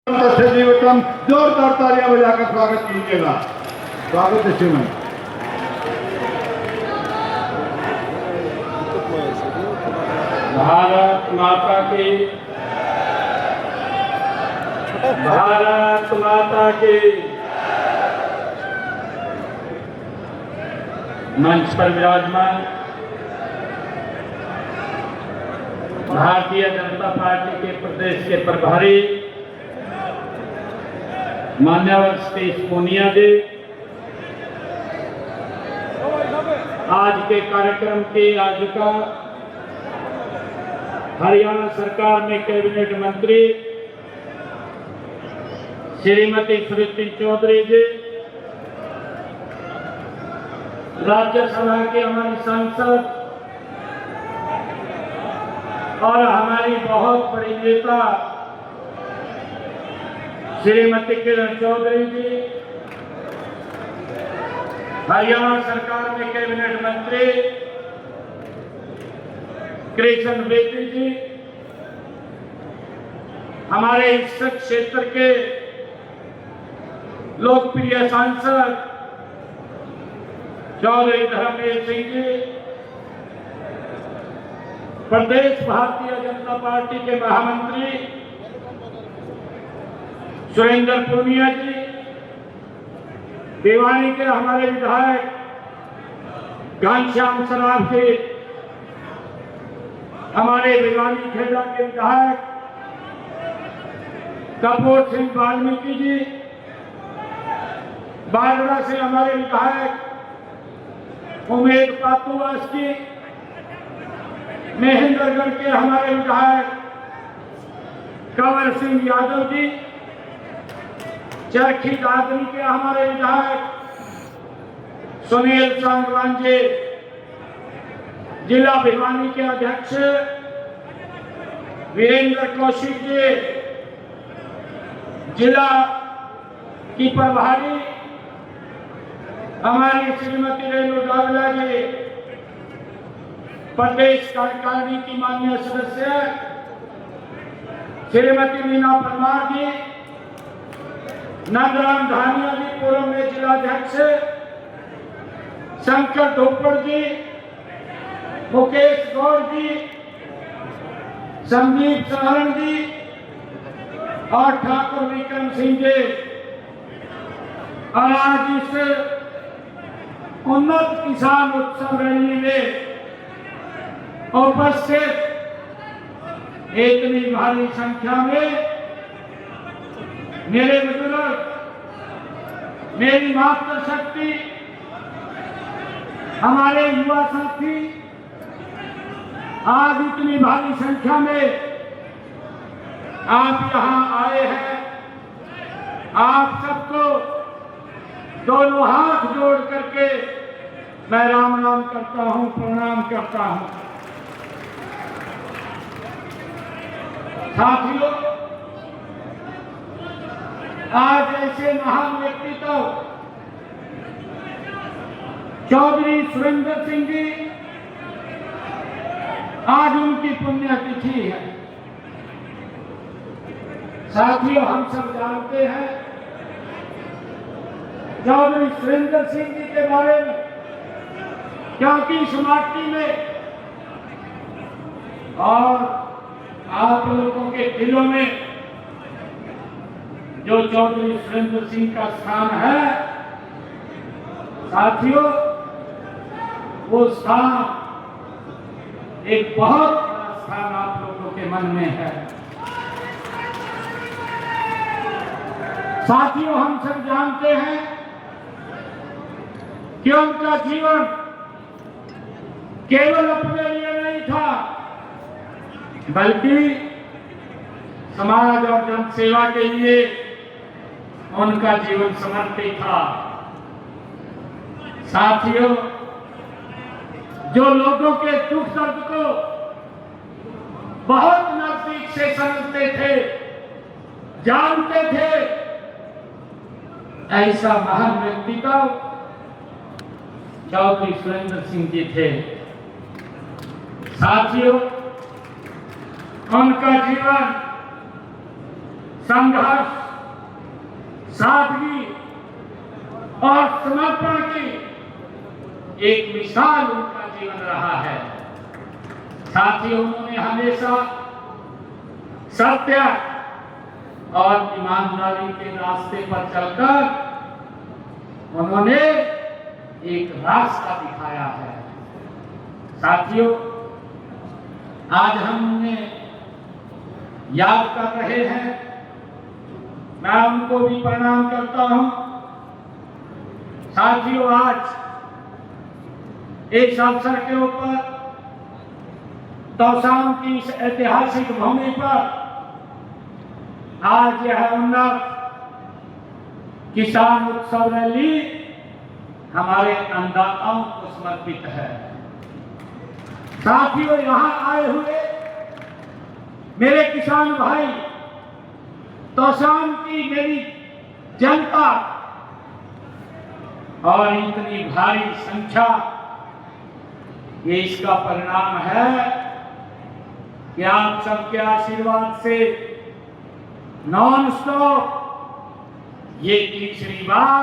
जीवितम जोरदार तालियां बजाकर स्वागत कीजिएगा। स्वागत है श्रीमन। भारत माता की, भारत माता की। मंच पर विराजमान भारतीय जनता पार्टी के प्रदेश के प्रभारी मान्यवर सतीश पूनिया जी, आज के कार्यक्रम की आयोजिका हरियाणा सरकार में कैबिनेट मंत्री श्रीमती स्मृति चौधरी जी, राज्यसभा के हमारी सांसद और हमारी बहुत बड़ी नेता श्रीमती किरण चौधरी जी, हरियाणा सरकार में कैबिनेट मंत्री कृष्ण बेदी जी, हमारे इस क्षेत्र के लोकप्रिय सांसद चौधरी धर्मवीर सिंह जी, प्रदेश भारतीय जनता पार्टी के महामंत्री सुरेंद्र पूनिया जी, भिवानी के हमारे विधायक घनश्याम सराफ जी, हमारे भिवानी खेड़ा के विधायक कपूर सिंह वाल्मीकि जी, बारड़ा से हमारे विधायक उमेद पातुवास जी, महेंद्रगढ़ के हमारे विधायक कंवर सिंह यादव जी, चरखी दादरी के हमारे विधायक सुनील सांगवान जी, जिला भिवानी के अध्यक्ष वीरेंद्र कौशिक जी, जिला की प्रभारी हमारी श्रीमती रेणु दावला जी, प्रदेश कार्यकारिणी की माननीय सदस्य श्रीमती मीना परमार जी, नंदराम धानिया जी, पूर्व में जिलाध्यक्ष शंकर धोपड़ जी, मुकेश गौड़ जी, संदीप सारण जी और ठाकुर विक्रम सिंह जी, और आज इस उन्नत किसान उत्सव रैली में उपस्थित इतनी भारी संख्या में मेरे बुजुर्ग, मेरी मातृशक्ति, हमारे युवा साथी, आज इतनी भारी संख्या में आप यहाँ आए हैं। आप सबको दोनों हाथ जोड़ करके मैं राम नाम करता हूँ, प्रणाम करता हूँ। साथियों, आज ऐसे महान व्यक्तित्व चौधरी सुरेंद्र सिंह जी, आज उनकी पुण्यतिथि है। साथियों, हम सब जानते हैं चौधरी सुरेंद्र सिंह जी के बारे में, क्योंकि इस माटी में और आप लोगों के दिलों में जो चौधरी सुरेंद्र सिंह का स्थान है, साथियों, वो स्थान एक बहुत बड़ा स्थान आप लोगों के मन में है। साथियों, हम सब जानते हैं कि उनका जीवन केवल अपने लिए नहीं था, बल्कि समाज और जन सेवा के लिए उनका जीवन समर्पित था। साथियों, जो लोगों के दुख दर्द को बहुत नजदीक से समझते थे, जानते थे, ऐसा महान व्यक्तित्व चौधरी सुरेंद्र सिंह जी थे। साथियों, उनका जीवन संघर्ष, सादगी और समर्पण की एक मिसाल उनका जीवन रहा है। साथियों, उन्होंने हमेशा सत्य और ईमानदारी के रास्ते पर चलकर उन्होंने एक रास्ता दिखाया है। साथियों, आज हम उन्हें याद कर रहे हैं। मैं उनको भी प्रणाम करता हूं। साथियों, आज इस अवसर के ऊपर तोशाम की इस ऐतिहासिक भूमि पर आज यह उन्नत किसान उत्सव रैली हमारे अन्नदाताओं को समर्पित है। साथियों, यहां आए हुए मेरे किसान भाई, तोशाम की मेरी जनता और इतनी भारी संख्या, ये इसका परिणाम है कि आप सबके आशीर्वाद से नॉन स्टॉप ये तीसरी बार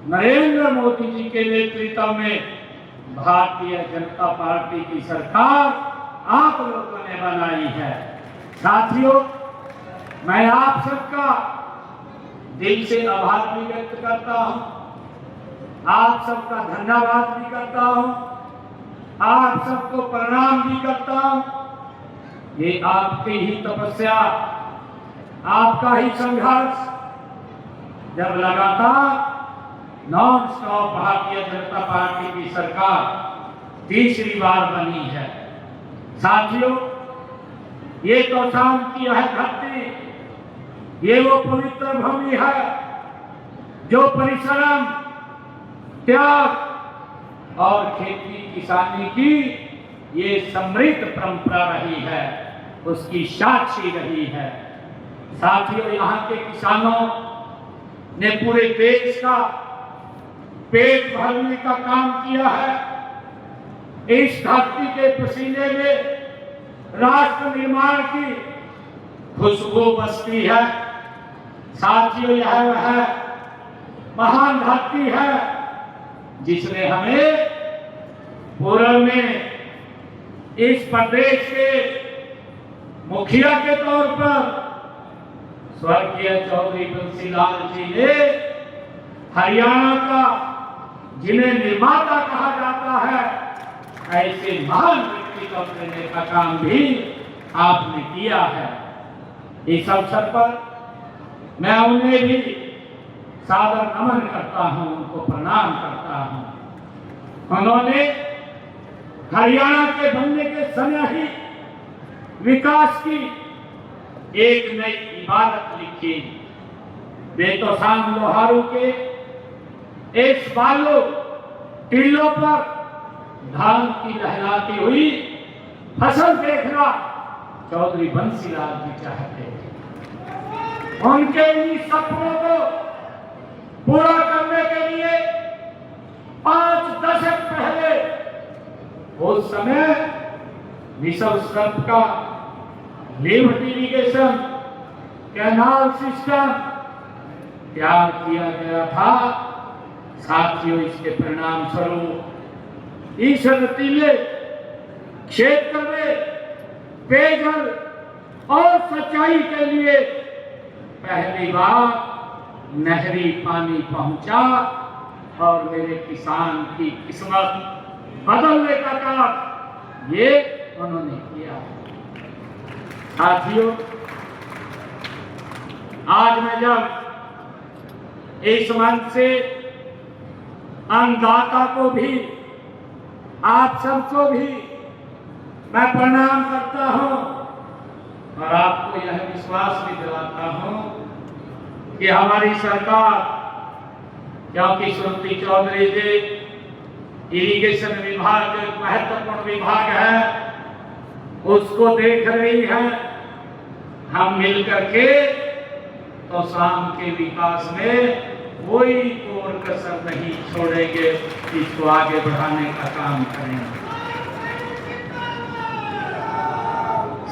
नरेंद्र मोदी जी के नेतृत्व में भारतीय जनता पार्टी की सरकार आप लोगों ने बनाई है। साथियों, मैं आप सबका दिल से आभार भी व्यक्त करता हूं, आप सबका धन्यवाद भी करता हूं, आप सबको प्रणाम भी करता हूं। ये आपकी ही तपस्या, आपका ही संघर्ष, जब लगातार non stop Bharatiya Janata party की सरकार तीसरी बार बनी है। साथियों, ये तोशाम की यह धरती, ये वो पवित्र भूमि है जो परिश्रम, त्याग और खेती किसानी की ये समृद्ध परंपरा रही है, उसकी साक्षी रही है। साथियों, यहाँ के किसानों ने पूरे देश का पेट भरने का काम किया है। इस धरती के पसीने में राष्ट्र निर्माण की खुशबू बसती है। साथियों, यह वह महान धरती है जिसने हमें पूर्व में इस प्रदेश के मुखिया के तौर पर स्वर्गीय चौधरी बंसीलाल जी ने हरियाणा का, जिन्हें निर्माता कहा जाता है, ऐसे महान व्यक्तित्व देने का काम भी आपने किया है। इस अवसर पर मैं उन्हें भी सादर नमन करता हूं, उनको प्रणाम करता हूं। उन्होंने हरियाणा के बनने के समय ही विकास की एक नई इबारत लिखी। वे तोशाम लोहारू के इस बालों टीलों पर धान की लहराती हुई फसल देखना चौधरी बंसीलाल जी चाहते थे। उनके इन सपनों को पूरा करने के लिए 5 दशक पहले उस समय विश्व स्तर का लिफ्ट इरिगेशन कैनाल सिस्टम तैयार किया गया था। साथियों, इसके परिणाम स्वरूप इस रतीले क्षेत्र में पेयजल और सिंचाई के लिए पहली बार नहरी पानी पहुंचा और मेरे किसान की किस्मत बदलने का काम ये उन्होंने किया। साथियों, आज मैं जब इस मंच से अन्नदाता को भी, आप सबको भी मैं प्रणाम करता हूं और आपको यह विश्वास भी दिलाता हूं कि हमारी सरकार, क्योंकि श्रीमती चौधरी जी इरिगेशन विभाग एक महत्वपूर्ण विभाग है, उसको देख रही है। हम मिलकर के तोशाम के विकास में कोई कोर कसर नहीं छोड़ेंगे, इसको आगे बढ़ाने का काम करेंगे।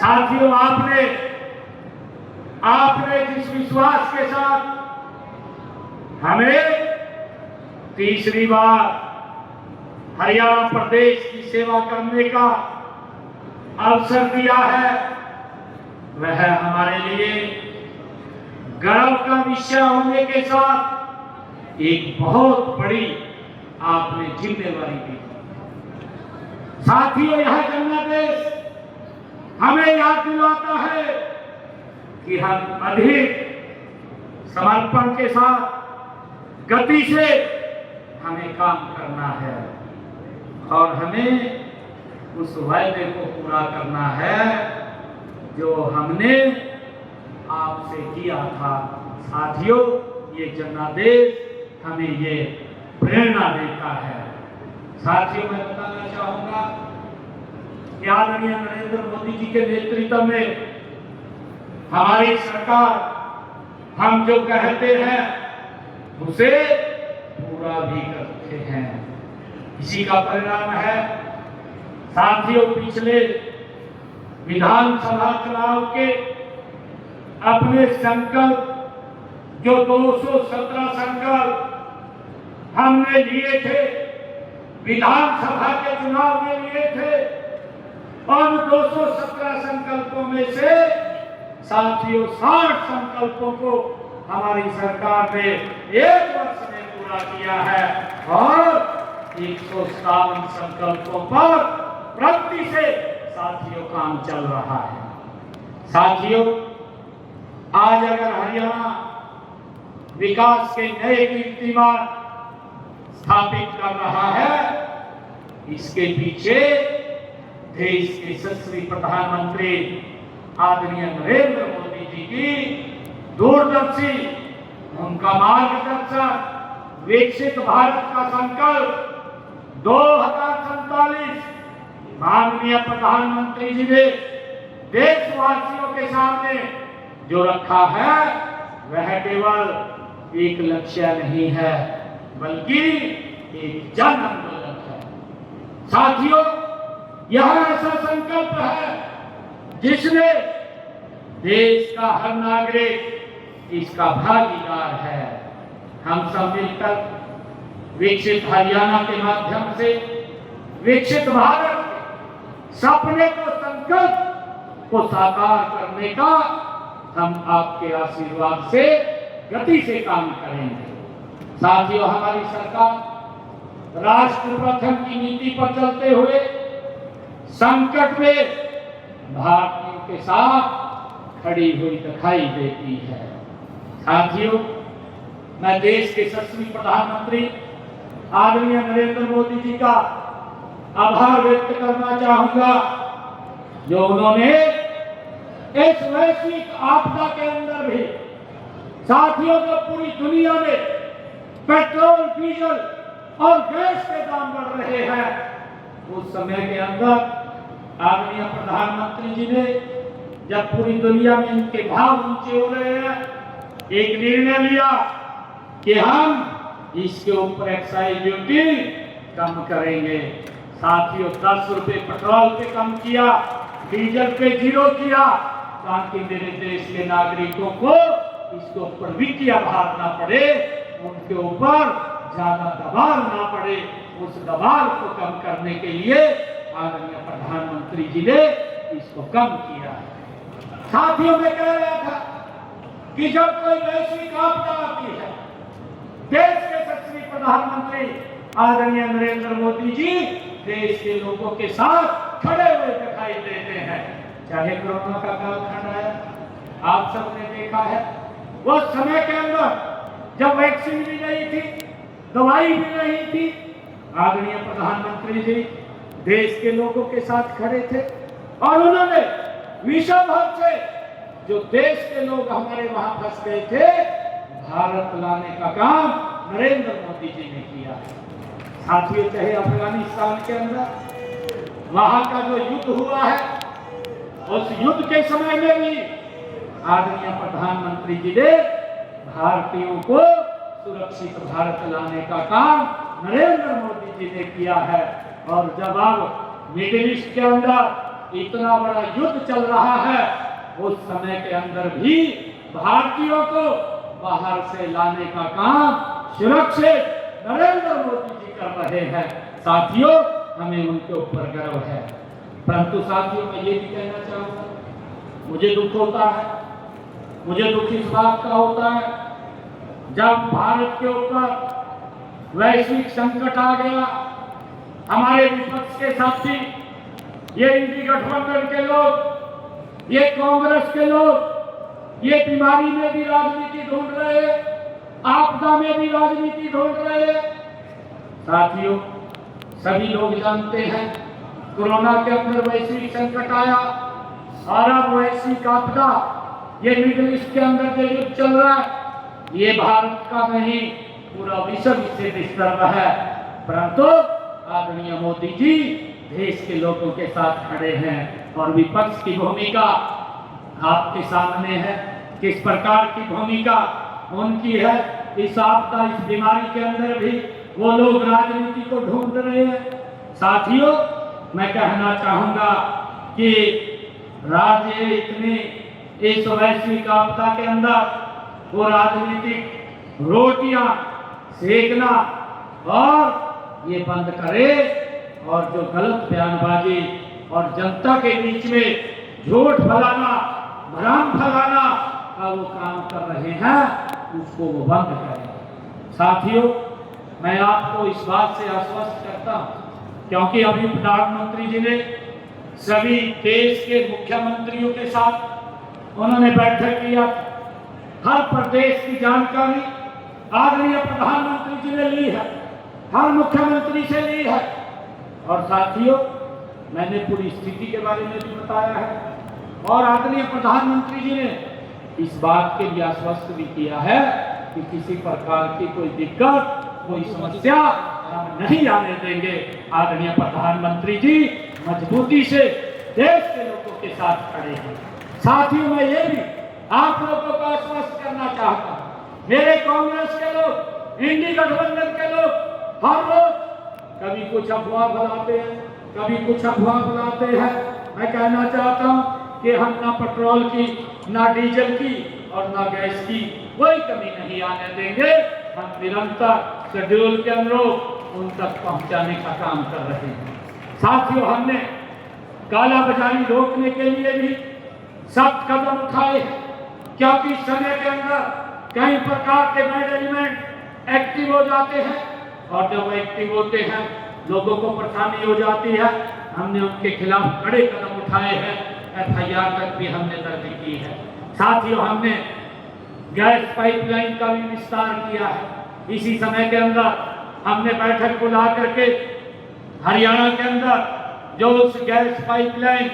साथियों, आपने आपने जिस विश्वास के साथ हमें तीसरी बार हरियाणा प्रदेश की सेवा करने का अवसर दिया है, वह हमारे लिए गर्व का विषय होने के साथ एक बहुत बड़ी आपने जिम्मेवारी दी। साथियों, यह जनादेश हमें याद दिलाता है कि हम अधिक समर्पण के साथ गति से हमें काम करना है और हमें उस वायदे को पूरा करना है जो हमने आपसे किया था। साथियों, ये जनादेश हमें ये प्रेरणा देता है। साथियों, मैं बताना चाहूंगा कि आदरणीय नरेंद्र मोदी जी के नेतृत्व में हमारी सरकार हम जो कहते हैं उसे पूरा भी करते हैं। इसी का परिणाम है साथियों, पिछले विधानसभा चुनाव के अपने संकल्प जो 217 संकल्प हमने लिए थे, विधानसभा के चुनाव में लिए थे, और 217 संकल्पों में से साथियों 60 संकल्पों को हमारी सरकार ने एक वर्ष में पूरा किया है और 157 संकल्पों पर प्रगति से साथियों काम चल रहा है। साथियों, आज अगर हरियाणा विकास के नए कीर्तिमान स्थापित कर रहा है, इसके पीछे देश के यशस्वी प्रधानमंत्री आदरणीय नरेंद्र मोदी जी की दूरदर्शी, उनका मार्गदर्शन, विकसित भारत का संकल्प 2047 माननीय प्रधानमंत्री जी ने देशवासियों के सामने जो रखा है, वह केवल एक लक्ष्य नहीं है बल्कि एक जन आंदोलन है। साथियों, यह ऐसा संकल्प है जिसने देश का हर नागरिक इसका भागीदार है। हम सब मिलकर विकसित हरियाणा के माध्यम से विकसित भारत के सपने को, संकल्प को साकार करने का हम आपके आशीर्वाद से गति से काम करेंगे। साथियों, हमारी सरकार राष्ट्र प्रथम की नीति पर चलते हुए संकट में भारतीयों के साथ खड़ी हुई दिखाई देती है। साथियों, मैं देश के यशस्वी प्रधानमंत्री आदरणीय नरेंद्र मोदी जी का आभार व्यक्त करना चाहूंगा, जो उन्होंने इस वैश्विक आपदा के अंदर भी साथियों, जो पूरी दुनिया में पेट्रोल, डीजल और गैस के दाम बढ़ रहे हैं, उस समय के अंदर आदरणीय प्रधानमंत्री जी ने, जब पूरी दुनिया में इनके भाव ऊंचे हो रहे हैं, एक निर्णय लिया कि हम इसके ऊपर एक्साइज ड्यूटी कम करेंगे। साथियों, 10 रुपए पेट्रोल पे कम किया, डीजल पे 0 किया, ताकि मेरे देश के नागरिकों को इसके ऊपर वित्तीय भार ना पड़े, उनके ऊपर ज्यादा दबाव ना पड़े। उस दबाव को कम करने के लिए आदरणीय प्रधानमंत्री जी ने इसको कम किया है। साथियों, मैं कह रहा था कि जब कोई वैश्विक आपदा आती है, देश के यशस्वी प्रधानमंत्री आदरणीय नरेंद्र मोदी जी देश के लोगों के साथ खड़े हुए दिखाई देते हैं। चाहे कोरोना का कालखंड आया, आप सबने देखा है, वो समय के अंदर जब वैक्सीन भी नहीं थी, दवाई भी नहीं थी, आदरणीय प्रधानमंत्री जी देश के लोगों के साथ खड़े थे और उन्होंने विश्व भर से जो देश के लोग हमारे वहां फंस गए थे, भारत लाने का काम नरेंद्र मोदी जी ने किया है। साथियों, चाहे अफगानिस्तान के अंदर वहां का जो युद्ध हुआ है, उस युद्ध के समय में भी आदरणीय प्रधानमंत्री जी ने भारतीयों को सुरक्षित भारत लाने का काम नरेंद्र मोदी जी ने किया है। और जब अब मिडिल ईस्ट के अंदर इतना बड़ा युद्ध चल रहा है, उस समय के अंदर भी भारतीयों को बाहर से लाने का काम सुरक्षित नरेंद्र मोदी जी कर रहे हैं। साथियों, हमें उनके ऊपर गर्व है। परंतु साथियों, मैं ये भी कहना चाहूंगा, मुझे दुख होता है, मुझे दुख इस बात का होता है जब भारत के ऊपर वैश्विक संकट आ गया, हमारे विपक्ष के साथी, ये इंडी गठबंधन के लोग, ये कांग्रेस के लोग, ये बीमारी में भी राजनीति ढूंढ रहे, आपदा में भी राजनीति ढूंढ रहे। साथियों, सभी लोग जानते हैं कोरोना के अंदर वैश्विक संकट आया और अब वैश्विक आपदा, ये मिडिल ईस्ट के अंदर जो युद्ध चल रहा है, ये भारत का नहीं पूरा विश्व इससे डिस्टर्ब है। परंतु आदरणीय मोदी जी देश के लोगों के साथ खड़े हैं और विपक्ष की भूमिका आपके सामने है। किस प्रकार की भूमिका उनकी है। इस आपदा, इस बीमारी के अंदर भी वो लोग राजनीति को ढूंढ रहे हैं। साथियों, मैं कहना चाहूंगा कि राज्य इतने इस वैश्विक आपदा के अंदर वो राजनीतिक रोटियां सेकना और ये बंद करे और जो गलत बयानबाजी और जनता के बीच में झूठ फैलाना, भ्रम फैलाना का वो काम कर रहे हैं, उसको वो बंद करें। साथियों, मैं आपको इस बात से आश्वस्त करता हूं क्योंकि अभी प्रधानमंत्री जी ने सभी देश के मुख्यमंत्रियों के साथ उन्होंने बैठक किया। हर प्रदेश की जानकारी आदरणीय प्रधानमंत्री जी ने ली है, हर मुख्यमंत्री से ली है। और साथियों, मैंने पूरी स्थिति के बारे में भी बताया है और आदरणीय प्रधानमंत्री जी ने इस बात के लिए आश्वस्त भी किया है कि किसी प्रकार की कोई दिक्कत, कोई समस्या हम नहीं आने देंगे। आदरणीय प्रधानमंत्री जी मजबूती से देश के लोगों के साथ खड़े हैं। साथियों, मैं ये भी आप लोगों को आश्वस्त करना चाहता हूं, मेरे कांग्रेस के लोग, इंडी गठबंधन के लोग, हर लोग कभी कुछ अफवाह फैलाते हैं, कभी कुछ अफवाह फैलाते हैं। मैं कहना चाहता हूं कि हम ना पेट्रोल की, ना डीजल की और ना गैस की कोई कमी नहीं आने देंगे। हम निरंतर शेड्यूल के अनुरूप उन तक पहुंचाने का काम कर रहे हैं। साथियों, हमने कालाबाजारी रोकने के लिए भी सख्त कदम उठाए हैं क्योंकि समय के अंदर कई प्रकार के मैनेजमेंट एक्टिव हो जाते हैं और जब वो एक्टिव होते हैं लोगों को परेशानी हो जाती है। हमने उनके खिलाफ कड़े कदम उठाए हैं, FIR तक भी हमने दर्ज की है। साथियों, हमने गैस पाइपलाइन का भी विस्तार किया है। इसी समय के अंदर हमने बैठक बुला करके हरियाणा के अंदर जो उस गैस पाइपलाइन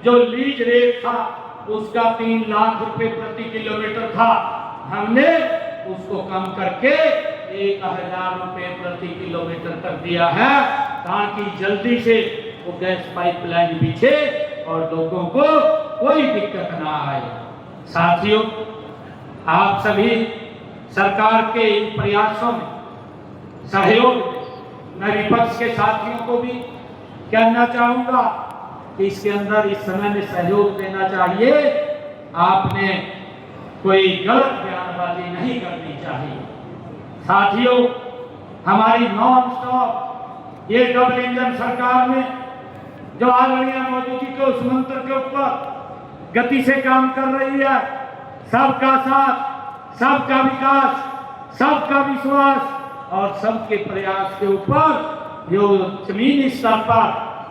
जो लीज रेट था उसका 3 लाख रुपए प्रति किलोमीटर था, हमने उसको कम करके 1000 रुपए प्रति किलोमीटर कर दिया है ताकि जल्दी से वो गैस पाइपलाइन बिछे और लोगों को कोई दिक्कत ना आए। साथियों, आप सभी सरकार के इन प्रयासों में सहयोग, मैं विपक्ष के साथियों को भी कहना चाहूंगा कि इसके अंदर इस समय में सहयोग देना चाहिए। आपने कोई गलत बयानबाजी नहीं करनी चाहिए। साथियों, हमारी नॉन स्टॉप ये डबल इंजन सरकार में जो आदरणीय मोदी जी के उस मंत्र के ऊपर गति से काम कर रही है, सबका साथ, सबका विकास, सबका विश्वास और सबके प्रयास के ऊपर जो जमीनी स्तर पर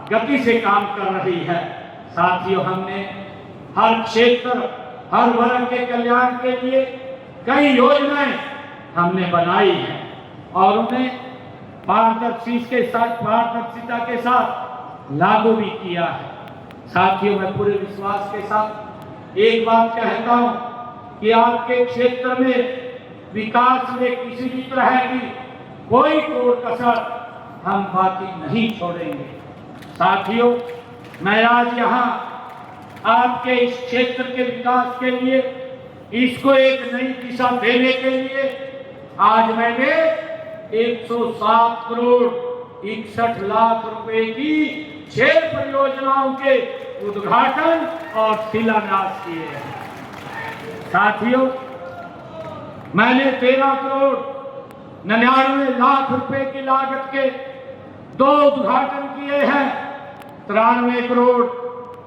गति से काम कर रही है। साथियों, हमने हर क्षेत्र, हर वर्ग के कल्याण के लिए कई योजनाएं हमने बनाई हैं और उन्हें पारदर्शिता के साथ लागू भी किया है। साथियों, मैं पूरे विश्वास के साथ एक बात कहता हूं कि आपके क्षेत्र में विकास में किसी भी तरह की कोई कोर कसर हम बाकी नहीं छोड़ेंगे। साथियों, मैं आज यहाँ आपके इस क्षेत्र के विकास के लिए, इसको एक नई दिशा देने के लिए आज मैंने 107 करोड़ 61 लाख रुपए की 6 परियोजनाओं के उद्घाटन और शिलान्यास किए हैं। साथियों, मैंने 13 करोड़ 99 लाख रुपए की लागत के 2 उद्घाटन किए हैं। 93 करोड़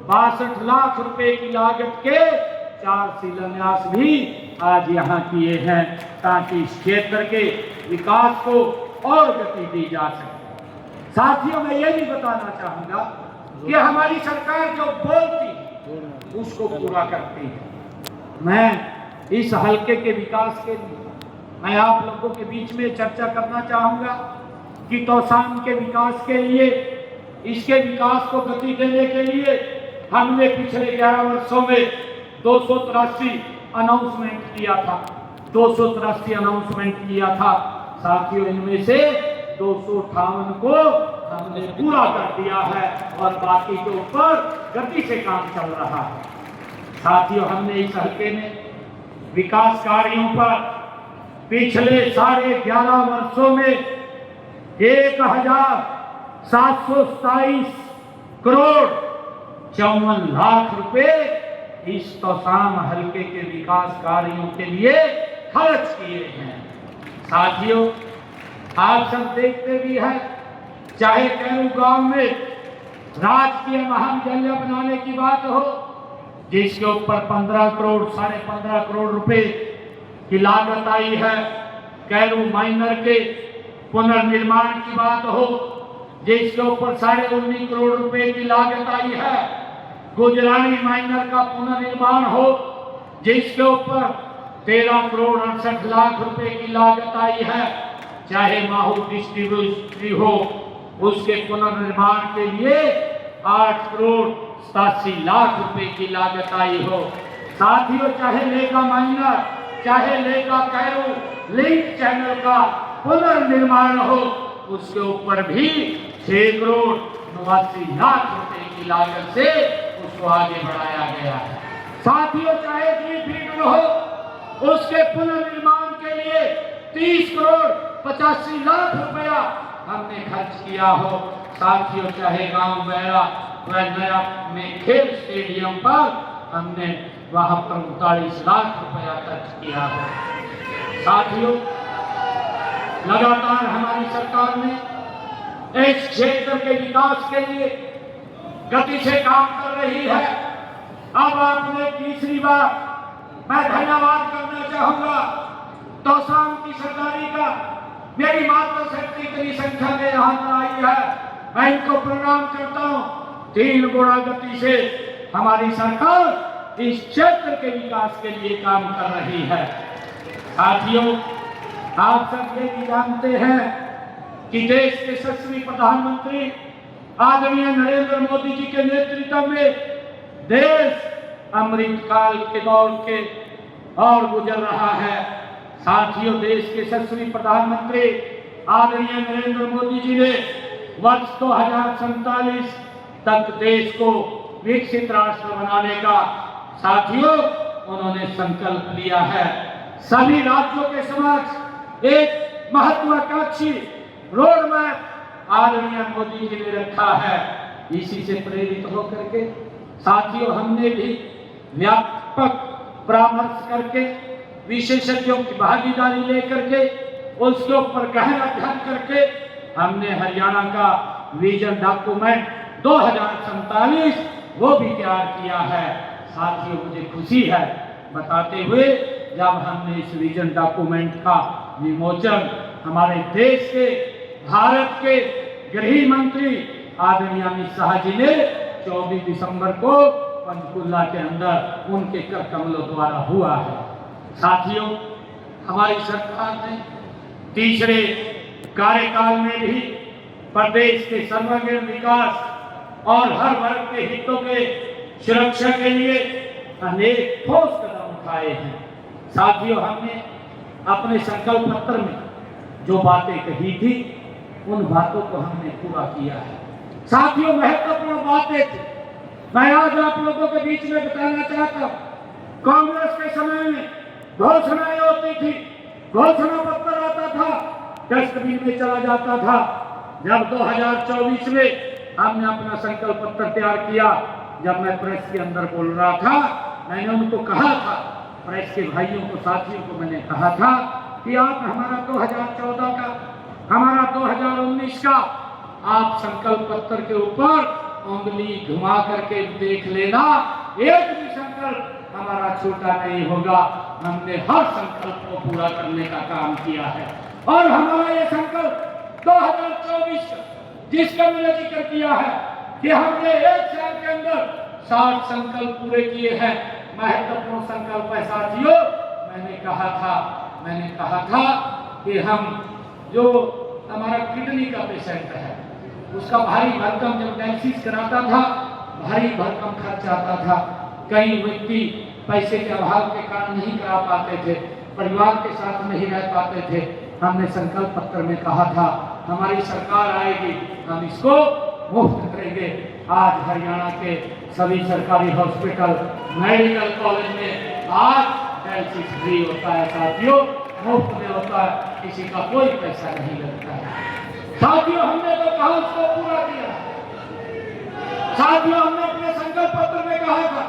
62 लाख रुपए की लागत के 4 शिलान्यास भी आज यहाँ किए हैं, ताकि इस क्षेत्र के विकास को और गति दी जा सके। साथियों, मैं ये भी बताना चाहूंगा कि हमारी सरकार जो बोलती है उसको पूरा करती है। मैं इस हलके के विकास के लिए मैं आप लोगों के बीच में चर्चा करना चाहूंगा कि तौसाम के विकास के लिए, इसके विकास को गति देने के लिए हमने पिछले 11 वर्षों में 283 अनाउंसमेंट किया था। 283 अनाउंसमेंट किया था। साथियों, इनमें से 258 को हमने पूरा कर दिया है और बाकी के ऊपर गति से काम चल रहा है। साथियों, हमने इस हल्के में विकास कार्यों पर पिछले 11.5 वर्षों में 1727 करोड़ 54 लाख रुपए इस तौसाम हल्के के विकास कार्यों के लिए खर्च किए हैं। साथियों, आप सब देखते भी हैं, चाहे कैरू गांव में राजकीय महाविद्यालय बनाने की बात हो, जिसके ऊपर 15 करोड़ 15.5 करोड़ रुपए की लागत आई है। कैरू माइनर के पुनर्निर्माण की बात हो, जिसके ऊपर 19.5 करोड़ रुपए की लागत आई है। गुजरानी माइनर का पुनर्निर्माण हो, जिसके ऊपर 13 करोड़ 68 लाख रुपए की लागत आई है। चाहे माहू डिस्ट्रीब्यूटरी हो, उसके पुनर्निर्माण के लिए 8 करोड़ 87 लाख रुपए की लागत आई हो। साथियों, चाहे लेगा माइनर, चाहे लेगा कैरू लिंक चैनल का पुनर्निर्माण हो, उसके ऊपर भी 6 करोड़ 89 लाख रुपए की लागत से उसको आगे बढ़ाया गया है। साथियों, चाहे ग्रीनफील्ड हो, उसके पुनर्निर्माण के लिए 30 करोड़ 85 लाख रुपया हमने खर्च किया हो। साथियों, चाहे गांव बैरा व नया में खेल स्टेडियम पर हमने वहां पर 39 लाख रुपया खर्च किया हो। साथियों, लगातार हमारी सरकार ने इस क्षेत्र के विकास के लिए गति से काम कर रही है। अब आपने तीसरी बार मैं धन्यवाद करना चाहूंगा तौसाम की सरकारी का। मेरी मातृशक्ति इतनी संख्या में यहाँ पर आई है, मैं इनको प्रणाम करता हूँ। 3 गुणा गति से हमारी सरकार इस क्षेत्र के विकास के लिए काम कर रही है। साथियों, आप सब ये भी जानते हैं कि देश के यशस्वी प्रधानमंत्री आदरणीय नरेंद्र मोदी जी के नेतृत्व में देश अमृत काल के दौर के और गुजर रहा है। साथियों, देश के यशस्वी प्रधानमंत्री आदरणीय नरेंद्र मोदी जी ने वर्ष 2047 तक देश को विकसित राष्ट्र बनाने का साथियों उन्होंने संकल्प लिया है। सभी राज्यों के समक्ष एक महत्वाकांक्षी रोड मैप आदरणीय मोदी जी ने रखा है। इसी से प्रेरित होकर के साथियों हमने भी व्यापक परामर्श करके विशेषज्ञों की भागीदारी लेकर के उसके ऊपर गहन अध्ययन करके हमने हरियाणा का विजन डॉक्यूमेंट 2047 वो भी तैयार किया है। साथियों, मुझे खुशी है बताते हुए जब हमने इस विजन डॉक्यूमेंट का विमोचन हमारे देश के भारत के गृह मंत्री आदरणीय अमित शाह जी ने 24 दिसंबर को पंचकुला के अंदर उनके कर कमलों द्वारा हुआ है। साथियों, हमारी सरकार ने तीसरे कार्यकाल में भी प्रदेश के सर्वांगीण विकास और हर वर्ग के हितों के सुरक्षा के लिए अनेक ठोस कदम उठाए हैं। साथियों, हमने अपने संकल्प पत्र में जो बातें कही थी उन बातों को हमने पूरा किया है। साथियों, महत्वपूर्ण बातें थी, मैं आज आप लोगों के बीच में बताना चाहता हूं। कांग्रेस के समय में घोषणाएं होती थी, घोषणा पत्र आता था, डस्टबिन में चला जाता था। जब 2024 में हमने अपना संकल्प पत्र तैयार किया, जब मैं प्रेस के अंदर बोल रहा था, मैंने उनको कहा था प्रेस के भाइयों को, साथियों को मैंने कहा था कि आप हमारा 2014 का, हमारा 2019 का आप संकल्प पत्र के ऊपर उंगली घुमा करके देख लेना, एक भी संकल्प हमारा छोटा नहीं होगा। हमने हर संकल्प को पूरा करने का काम किया है और हमारा ये संकल्प 2024 जिसका मैंने जिक्र किया है कि हमने एक साल के अंदर 60 संकल्प पूरे किए हैं। महत्वपूर्ण संकल्प है साथियों, मैंने कहा था कि हम जो हमारा किडनी का पेशेंट है उसका भारी भरकम जब डायलिसिस कराता था, भारी भरकम खर्च आता था। कई व्यक्ति पैसे के अभाव के कारण नहीं करा पाते थे, परिवार के साथ नहीं रह पाते थे। हमने संकल्प पत्र में कहा था हमारी सरकार आएगी, हम इसको मुफ्त करेंगे। आज हरियाणा के सभी सरकारी हॉस्पिटल, मेडिकल कॉलेज में आज डायलिसिस फ्री होता है साथियों, मुफ्त में होता है, किसी का कोई पैसा नहीं लगता है। साथियों हमने तो कहा उसको पूरा किया। साथियों हमने अपने संकल्प पत्र में कहा था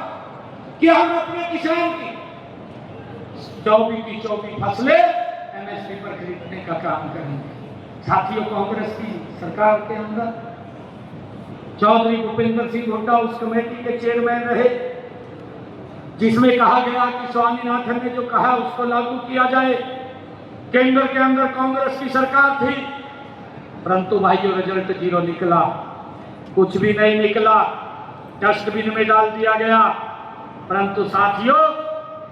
कि हम अपने किसान की 24 की 24 फसलें एमएसपी पर खरीदने का काम करेंगे। साथियों कांग्रेस की सरकार के अंदर चौधरी भूपेंद्र सिंह हुड्डा उस कमेटी के चेयरमैन रहे जिसमें कहा गया कि स्वामीनाथन ने जो कहा उसको लागू किया जाए। केंद्र के अंदर कांग्रेस की सरकार थी, परंतु भाइयों रिजल्ट 0 निकला, कुछ भी नहीं निकला, डस्टबिन में डाल दिया गया। परंतु साथियों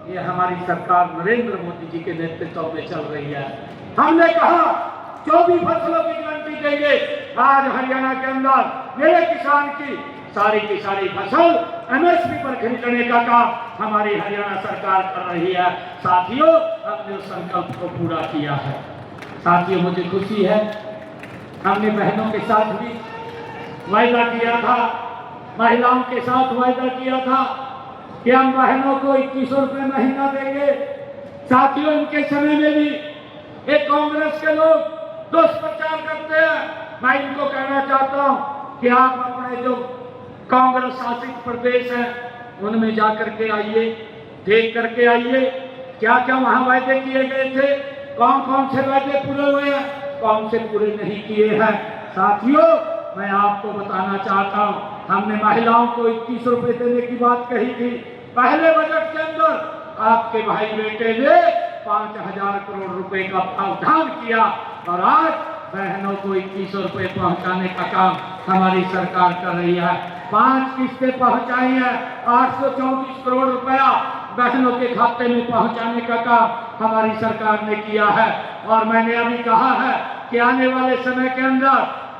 ये हमारी सरकार नरेंद्र मोदी जी के नेतृत्व में चल रही है। हमने कहा 24 फसलों की गारंटी देंगे। आज हरियाणा के अंदर मेरे किसान की सारी फसल एमएसपी पर खरीदने का काम हमारी हरियाणा सरकार कर रही है। साथियों हमने उस संकल्प को पूरा किया है। साथियों मुझे खुशी है, हमने बहनों के साथ भी वायदा किया था, महिलाओं के साथ वायदा किया था कि हम बहनों को 2100 रुपये महीना देंगे। साथियों इनके समय में भी एक कांग्रेस के लोग दुष्प्रचार करते हैं। मैं इनको कहना चाहता हूं कि आप अपने जो कांग्रेस शासित प्रदेश हैं उनमें जाकर के आइए, देख करके आइए क्या क्या वहां वायदे किए गए थे, कौन कौन से वायदे पूरे हुए हैं, कौन से पूरे नहीं किए हैं। साथियों मैं आपको बताना चाहता हूं, हमने महिलाओं को 21 रुपए देने की बात कही थी। पहले बजट के अंदर आपके भाई बेटे ने 5000 करोड़ रुपए का प्रावधान किया और आज बहनों को 2100 रुपए पहुंचाने का काम हमारी सरकार कर रही है। 5 किस्तें पहुंचाई है, 824 करोड़ रुपया बहनों के खाते में पहुंचाने का काम हमारी सरकार ने किया है। और मैंने अभी कहा है कि आने वाले समय के अंदर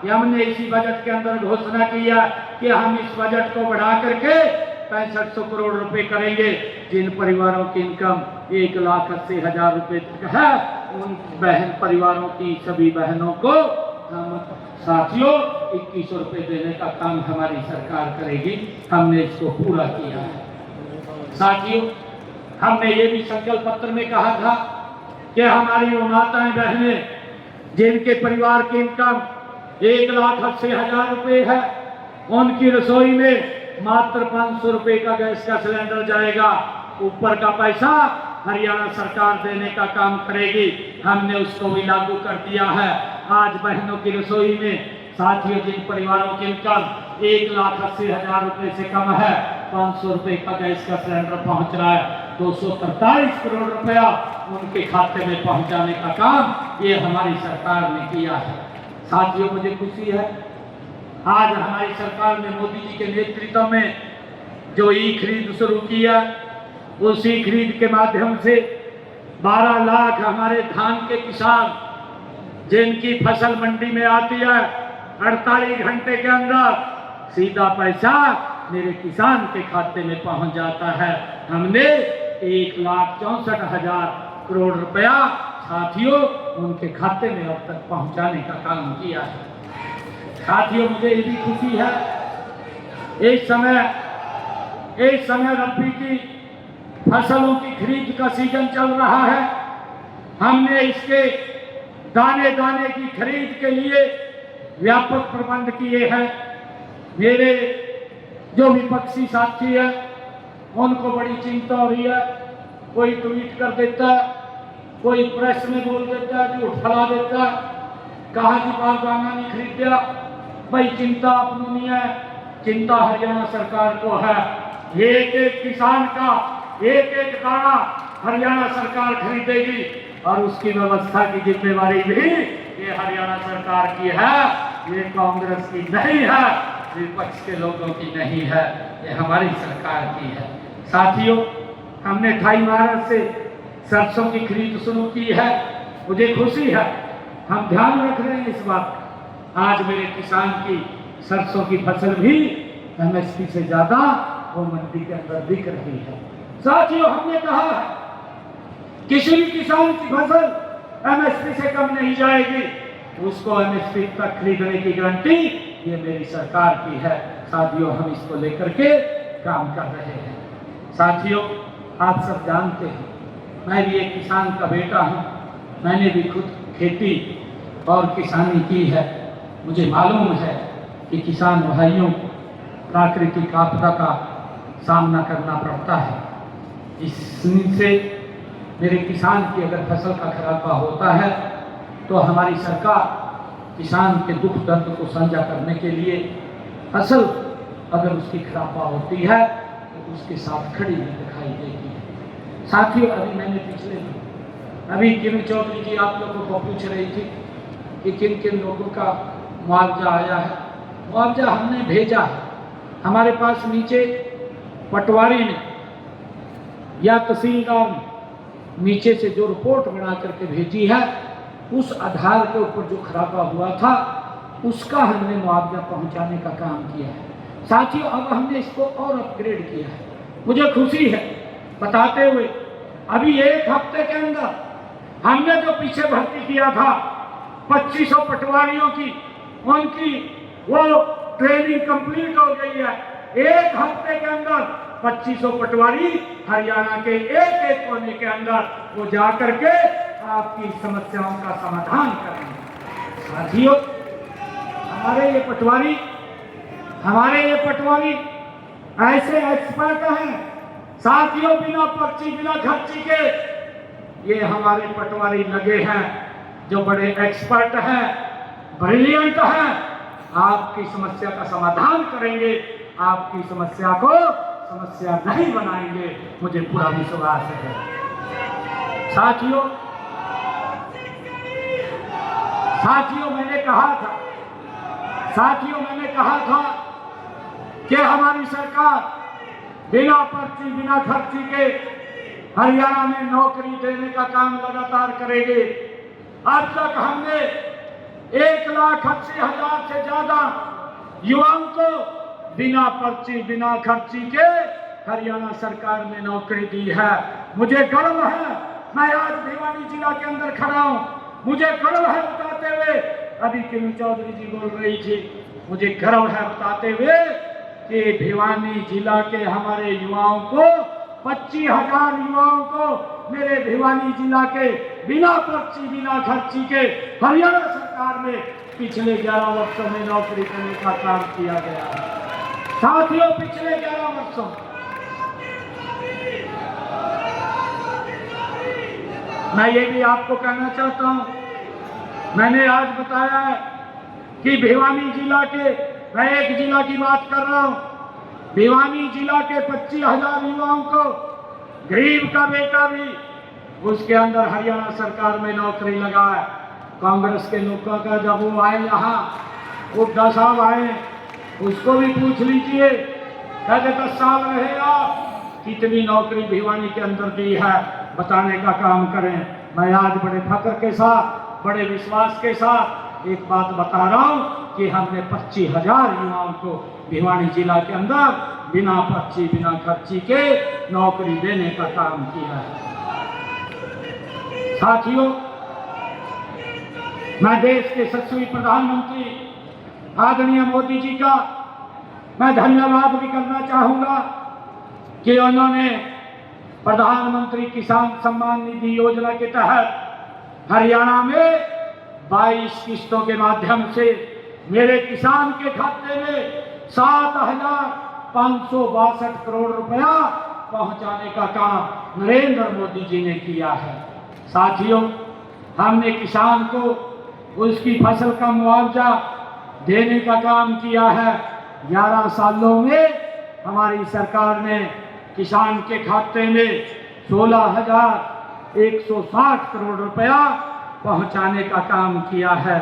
हमने इसी बजट के अंदर घोषणा की है कि हम इस बजट को बढ़ा करके 6500 करोड़ रुपए करेंगे। जिन परिवारों की इनकम 1,80,000 रुपए तक है उन बहन परिवारों की सभी बहनों को हम साथियों 2100 रुपए देने का काम हमारी सरकार करेगी। हमने इसको पूरा किया है। साथियों हमने ये भी संकल्प पत्र में कहा था कि हमारी वो माताएं बहनें जिनके परिवार की इनकम 1,80,000 रुपए है उनकी रसोई में मात्र 500 रुपए का गैस का सिलेंडर जाएगा। ऊपर का पैसा हरियाणा सरकार देने का काम करेगी। हमने उसको भी लागू कर दिया है। आज बहनों की रसोई में साथियों जिन परिवारों की इनकम 1,80,000 रुपए से कम है 500 रुपए का गैस का सिलेंडर पहुंच रहा है। 243 करोड़ रुपया उनके खाते में पहुंचाने का काम ये हमारी सरकार ने किया है। साथियों मुझे खुशी है आज हमारी सरकार ने मोदी जी के नेतृत्व में जो ई खरीद शुरू किया, उस ई खरीद के माध्यम से 12 लाख हमारे धान के किसान जिनकी फसल मंडी में आती है 48 घंटे के अंदर सीधा पैसा मेरे किसान के खाते में पहुंच जाता है। हमने 1,64,000 करोड़ रुपया साथियों उनके खाते में अब तक पहुंचाने का काम किया है। साथियों मुझे ये भी खुशी है इस समय रबी की फसलों की खरीद का सीजन चल रहा है। हमने इसके दाने दाने की खरीद के लिए व्यापक प्रबंध किए हैं। मेरे जो विपक्षी साथी है उनको बड़ी चिंता हो रही है कोई ट्वीट कर देता है, कोई प्रेस में बोल देता है, झूठ फैला देता है, कहा जी बारदाना नहीं खरीदा। भाई चिंता अपनी नहीं है, चिंता हरियाणा सरकार को है। एक एक किसान का एक एक दाना हरियाणा सरकार खरीदेगी और उसकी व्यवस्था की जिम्मेवारी भी ये हरियाणा सरकार की है, ये कांग्रेस की नहीं है, विपक्ष के लोगों की नहीं है, ये हमारी सरकार की है। साथियों, हमने 28 मार्च से सरसों की खरीद शुरू की है। मुझे खुशी है, हम ध्यान रख रहे हैं इस बात का। आज मेरे किसान की सरसों की फसल भी एमएसपी से ज्यादा वो मंडी के अंदर बिक रही है। साथियों, हमने कहा है किसी भी किसान की फसल एमएसपी से कम नहीं जाएगी, उसको एमएसपी तक खरीदने की गारंटी ये मेरी सरकार की है। साथियों, हम इसको लेकर के काम कर रहे हैं। साथियों, आप सब जानते हैं मैं भी एक किसान का बेटा हूँ, मैंने भी खुद खेती और किसानी की है। मुझे मालूम है कि किसान भाइयों को प्राकृतिक आपदा का सामना करना पड़ता है। इससे मेरे किसान की अगर फसल का खराबा होता है तो हमारी सरकार किसान के दुख दर्द को साझा करने के लिए फसल अगर उसकी खराबा होती है तो उसके साथ खड़ी हुई दिखाई देती है। साथियों, अभी मैंने पिछले दिन अभी किरण चौधरी जी आप लोगों को पूछ रही थी कि किन किन लोगों का मुआवजा आया है। मुआवजा हमने भेजा है, हमारे पास नीचे पटवारी ने या तहसीलदार ने नीचे से जो रिपोर्ट बना करके भेजी है, उस आधार के ऊपर जो खराबा हुआ था उसका हमने मुआवजा पहुंचाने का काम किया है। साथियों, अब हमने इसको और अपग्रेड किया है। मुझे खुशी है बताते हुए, अभी एक हफ्ते के अंदर हमने जो पीछे भर्ती किया था 2500 पटवारियों की, उनकी वो ट्रेनिंग कंप्लीट हो गई है। एक हफ्ते के अंदर 2500 पटवारी हरियाणा के एक एक कोने के अंदर वो जा करके आपकी समस्याओं का समाधान करेंगे। साथियों, हमारे ये पटवारी ऐसे एक्सपर्ट हैं। साथियों, बिना पर्ची बिना खर्ची के ये हमारे पटवारी लगे हैं जो बड़े एक्सपर्ट हैं, ब्रिलियंट हैं, आपकी समस्या का समाधान करेंगे, आपकी समस्या को समस्या नहीं बनाएंगे, मुझे पूरा विश्वास है। साथियों, मैंने कहा था कि हमारी सरकार बिना पर्ची बिना खर्ची के हरियाणा में नौकरी देने का काम लगातार करेगी। अब तक हमने 1,80,000 से ज्यादा युवाओं को बिना पर्ची बिना खर्ची के हरियाणा सरकार में नौकरी दी है। मुझे गर्व है, मैं आज भिवानी जिला के अंदर खड़ा हूं, मुझे गर्व है बताते हुए, अभी किरण चौधरी जी बोल रही थी, मुझे गर्व है बताते हुए कि भिवानी जिला के हमारे युवाओं को 25,000 युवाओं को मेरे भिवानी जिला के बिना पर्ची बिना खर्ची के हरियाणा सरकार में पिछले 11 वर्षों में नौकरी करने का काम किया गया है। साथियों, पिछले 11 वर्षों मैं ये भी आपको कहना चाहता हूं, मैंने आज बताया है कि भिवानी जिला के, मैं एक जिला की बात कर रहा हूं, भिवानी जिला के 25,000 युवाओं को गरीब का बेटा भी उसके अंदर हरियाणा सरकार में नौकरी लगा है। कांग्रेस के लोगों का जब वो आए यहाँ, हुड्डा साहब आए, उसको भी पूछ लीजिए, कहते 10 साल रहे आप, कितनी नौकरी भिवानी के अंदर दी है, बताने का काम करें। मैं आज बड़े फख्र के साथ, बड़े विश्वास के साथ एक बात बता रहा हूँ कि हमने 25,000 युवाओं को भिवानी जिला के अंदर बिना पर्ची बिना खर्ची के नौकरी देने का काम किया है। साथियों, मैं देश के यशस्वी प्रधानमंत्री आदरणीय मोदी जी का मैं धन्यवाद भी करना चाहूंगा कि उन्होंने प्रधानमंत्री किसान सम्मान निधि योजना के तहत हरियाणा में 22 किस्तों के माध्यम से मेरे किसान के खाते में 7,562 करोड़ रुपया पहुंचाने का काम नरेंद्र मोदी जी ने किया है। साथियों, हमने किसान को उसकी फसल का मुआवजा देने का काम किया है। 11 सालों में हमारी सरकार ने किसान के खाते में 16,160 करोड़ रुपया पहुंचाने का काम किया है।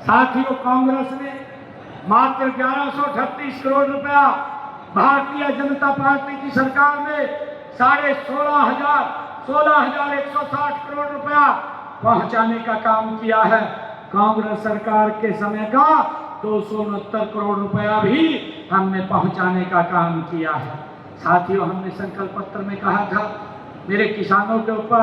साथियों, कांग्रेस ने मात्र 1138 करोड़ रुपया, भारतीय जनता पार्टी की सरकार ने 16,160 करोड़ रुपया पहुंचाने का काम किया है। कांग्रेस सरकार के समय का 269 करोड़ रुपया भी हमने पहुंचाने का काम किया है। साथियों, हमने संकल्प पत्र में कहा था, मेरे किसानों के ऊपर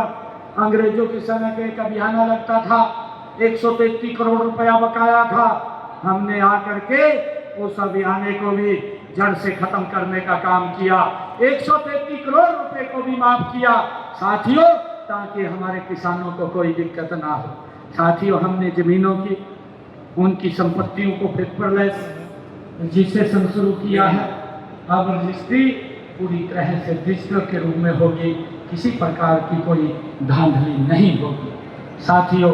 अंग्रेजों के समय के एक अभियान लगता था, 133 करोड़ रुपया बकाया था। हमने आकर के उस अभियान को भी जड़ से खत्म करने का काम किया, 133 करोड़ रुपए को भी माफ किया साथियों, ताकि हमारे किसानों को कोई दिक्कत ना हो। साथियों, हमने जमीनों की, उनकी संपत्तियों को पेपरलेस रजिस्ट्रेशन शुरू किया है। अब रजिस्ट्री पूरी तरह से डिजिटल के रूप में होगी, किसी प्रकार की कोई धांधली नहीं होगी। साथियों,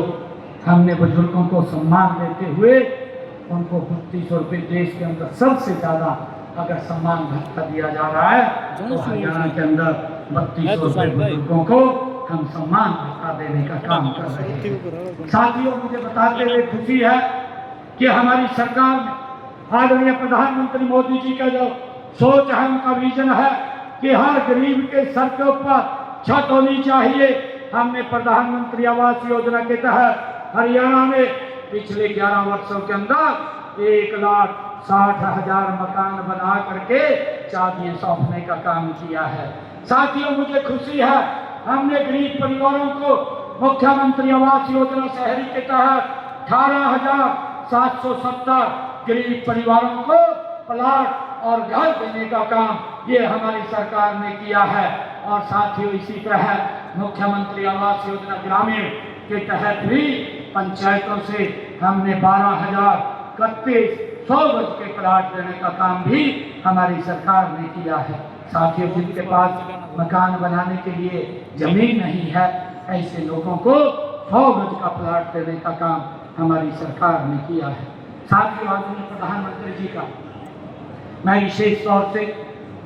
हमने बुजुर्गों को सम्मान देते हुए उनको 3200 रुपये, देश के अंदर सबसे ज़्यादा अगर सम्मान भत्ता दिया जा रहा है तो हरियाणा के अंदर 3200 रुपये बुजुर्गों को हम सम्मान भत्ता देने का काम कर रहे हैं। साथियों, मुझे बताते हुए खुशी है कि हमारी सरकार में आदरणीय प्रधानमंत्री मोदी जी का जो सोच है, उनका विजन है कि हर गरीब के सर के ऊपर छत होनी चाहिए। हमने प्रधानमंत्री आवास योजना के तहत हरियाणा में पिछले 11 वर्षों के अंदर 1,60,000 मकान बना करके चाबियां सौंपने का काम किया है। साथियों, मुझे खुशी है, हमने गरीब परिवारों को मुख्यमंत्री आवास योजना शहरी के तहत 18,770 गरीब परिवारों को प्लाट और घर देने का काम ये हमारी सरकार ने किया है। और साथियों, इसी तरह मुख्यमंत्री आवास योजना ग्रामीण के तहत भी पंचायतों से हमने 12,031 100 गज के प्लाट देने का काम भी हमारी सरकार ने किया है। साथियों, जिनके पास मकान बनाने के लिए जमीन नहीं है, ऐसे लोगों को 100 गज का प्लाट देने का काम हमारी सरकार ने किया है। साथियों, आदरणीय प्रधानमंत्री जी का मैं विशेष तौर से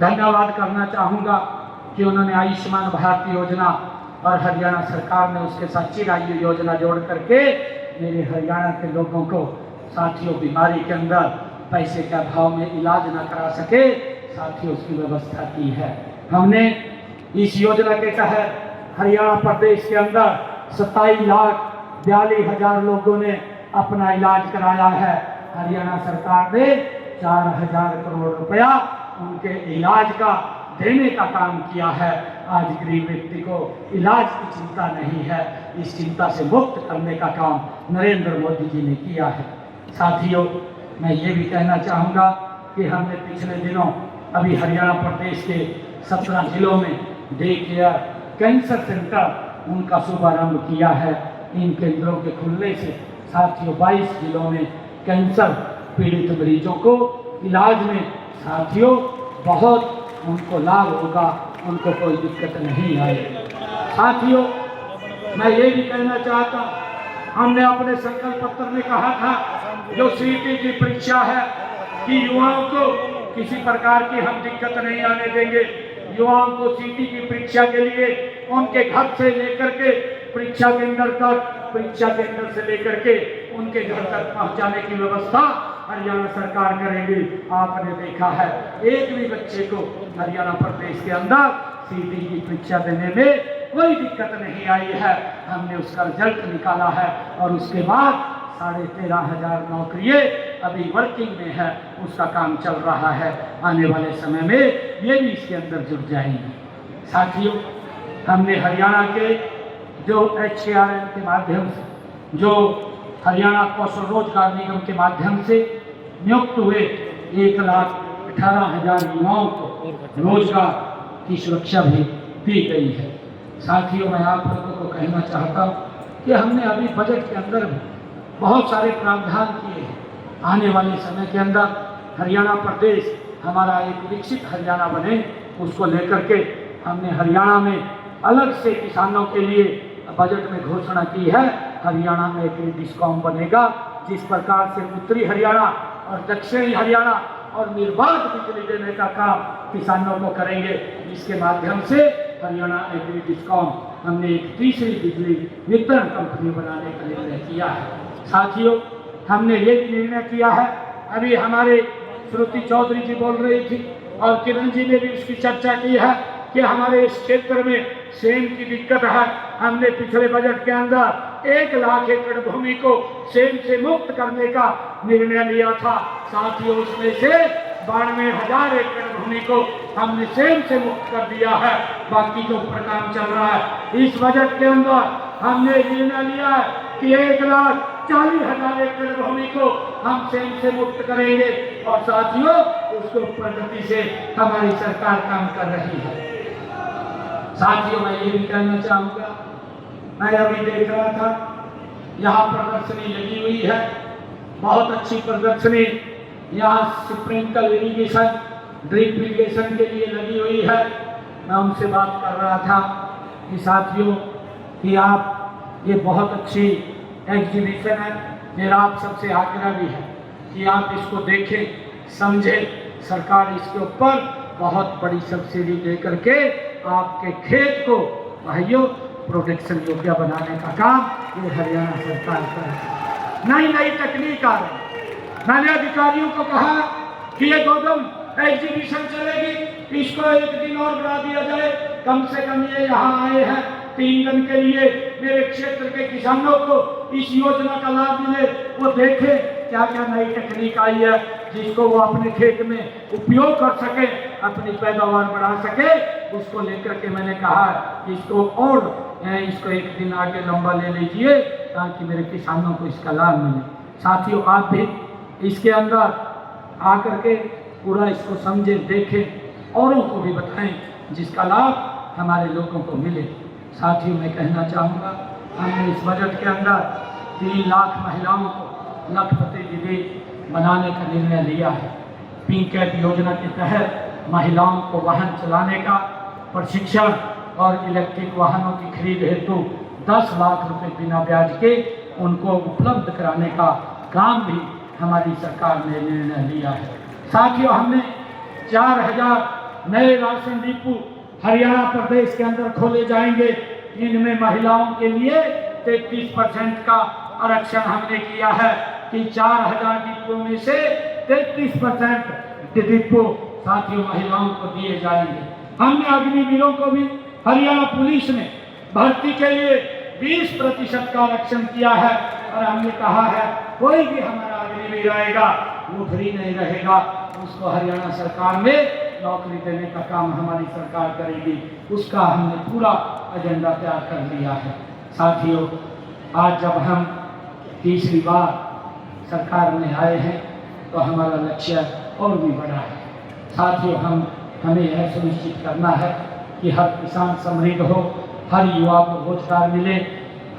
धन्यवाद करना चाहूँगा कि उन्होंने आयुष्मान भारत योजना और हरियाणा सरकार ने उसके साथ चिरायु योजना जोड़ करके मेरे हरियाणा के लोगों को, साथियों, बीमारी के अंदर पैसे के अभाव में इलाज न करा सके, साथियों, उसकी व्यवस्था की है। हमने इस योजना के तहत हरियाणा प्रदेश के अंदर 27,42,000 लोगों ने अपना इलाज कराया है। हरियाणा सरकार ने 4,000 करोड़ रुपया उनके इलाज का देने का काम किया है। आज गरीब व्यक्ति को इलाज की चिंता नहीं है, इस चिंता से मुक्त करने का काम नरेंद्र मोदी जी ने किया है। साथियों, मैं ये भी कहना चाहूँगा कि हमने पिछले दिनों अभी हरियाणा प्रदेश के 17 जिलों में डे केयर कैंसर सेंटर उनका शुभारंभ किया है। इन केंद्रों के खुलने से साथियों 22 जिलों में कैंसर पीड़ित मरीजों को इलाज में साथियों बहुत उनको लाभ होगा, उनको कोई दिक्कत नहीं आएगी। साथियों, मैं ये भी कहना चाहता हूँ, हमने अपने संकल्प पत्र में कहा था जो सीटी की परीक्षा है कि युवाओं को किसी प्रकार की हम दिक्कत नहीं आने देंगे। युवाओं को सीटी की परीक्षा के लिए उनके घर से लेकर के परीक्षा केंद्र तक, परीक्षा केंद्र से लेकर के उनके घर तक पहुंचाने की व्यवस्था हरियाणा सरकार करेगी। आपने देखा है, एक भी बच्चे को हरियाणा प्रदेश के अंदर सीटी की परीक्षा देने में कोई दिक्कत नहीं आई है। हमने उसका रिजल्ट निकाला है और उसके बाद 13,500 नौकरियां अभी वर्किंग में है, उसका काम चल रहा है। आने वाले समय में ये भी इसके अंदर जुड़ जाएंगे। साथियों, हमने हरियाणा के जो HARN के माध्यम से, जो हरियाणा कौशल रोजगार निगम के माध्यम से नियुक्त हुए 1,18,000 युवाओं को रोजगार की सुरक्षा भी दी गई है। साथियों, मैं आप लोगों को कहना चाहता हूँ कि हमने अभी बजट के अंदर बहुत सारे प्रावधान किए हैं। आने वाले समय के अंदर हरियाणा प्रदेश हमारा एक विकसित हरियाणा बने, उसको लेकर के हमने हरियाणा में अलग से किसानों के लिए बजट में घोषणा की है। हरियाणा में एग्री डिस्कॉम बनेगा, जिस प्रकार से उत्तरी हरियाणा और दक्षिणी हरियाणा और निर्बाध बिजली देने का काम किसानों को करेंगे, जिसके माध्यम से हरियाणा एग्री डिस्कॉम हमने एक तीसरी बिजली वितरण कंपनी बनाने का निर्णय किया है। साथियों, हमने ये भी निर्णय किया है, अभी हमारे श्रुति चौधरी जी बोल रही थी और किरण जी ने भी उसकी चर्चा की है कि हमारे इस क्षेत्र में सेम की दिक्कत है। हमने पिछले बजट के अंदर 1 लाख एकड़ भूमि को सेम से मुक्त करने का निर्णय लिया था। साथियों, उसमें से 92,000 एकड़ भूमि को हमने सेम से मुक्त कर दिया है, बाकी के ऊपर काम चल रहा है। इस बजट के अंदर हमने निर्णय लिया है कि 1,40,000 एकड़ भूमि को हम सेम से मुक्त करेंगे और साथियों, उसके ऊपर गति से हमारी सरकार काम कर रही है। साथियों, मैं ये भी कहना चाहूँगा, मैं अभी देख रहा था यहाँ प्रदर्शनी लगी हुई है, बहुत अच्छी प्रदर्शनी यहाँ स्प्रिंकल इरिगेशन, ड्रिप इरिगेशन के लिए लगी हुई है। मैं उनसे बात कर रहा था कि साथियों कि आप ये बहुत अच्छी एग्जीबिशन है, मेरा आप सबसे आग्रह भी है कि आप इसको देखें, समझें। सरकार इसके ऊपर बहुत बड़ी सब्सिडी दे करके आपके खेत को भाइयों प्रोटेक्शन योग्य बनाने का काम ये हरियाणा सरकार कर रही है। नई नई तकनीक आ रही। मैंने अधिकारियों को कहा कि ये गोदम एग्जीबिशन चलेगी, इसको 1 दिन और बढ़ा दिया जाए। कम से कम ये यहाँ आए हैं 3 दिन के लिए, मेरे क्षेत्र के किसानों को इस योजना का लाभ मिले, वो देखें क्या क्या नई तकनीक आई है जिसको वो अपने खेत में उपयोग कर सके, अपनी पैदावार बढ़ा सके। उसको लेकर के मैंने कहा कि इसको 1 दिन आगे लंबा ले लीजिए ताकि मेरे किसानों को इसका लाभ मिले। साथियों, आप भी इसके अंदर आकर के पूरा इसको समझें, देखें, औरों को भी बताएं जिसका लाभ हमारे लोगों को मिले। साथियों, मैं कहना चाहूँगा, हमने इस बजट के अंदर 3 लाख महिलाओं को लखपति दीदी बनाने का निर्णय लिया है। पिंक कैप योजना के तहत महिलाओं को वाहन चलाने का प्रशिक्षण और इलेक्ट्रिक वाहनों की खरीद हेतु 10 लाख रुपए बिना ब्याज के उनको उपलब्ध कराने का काम भी हमारी सरकार ने निर्णय लिया है। साथियों, हमने 4,000 नए राशन डिपो हरियाणा प्रदेश के अंदर खोले जाएंगे। इनमें महिलाओं के लिए 33% का आरक्षण हमने किया है कि 4,000 डिपो में से 33% डिपो साथियों महिलाओं को दिए जाएंगे। हमने अग्निवीरों को भी हरियाणा पुलिस में भर्ती के लिए 20% का आरक्षण किया है और हमने कहा है कोई भी हमारा अग्निवीर आएगा वो फ्री नहीं रहेगा, उसको हरियाणा सरकार में नौकरी देने का काम हमारी सरकार करेगी। उसका हमने पूरा एजेंडा तैयार कर लिया है। साथियों, आज जब हम तीसरी बार सरकार में आए हैं तो हमारा लक्ष्य और भी बड़ा है। साथियों, हमें यह सुनिश्चित करना है कि हर किसान समृद्ध हो, हर युवा को रोजगार मिले,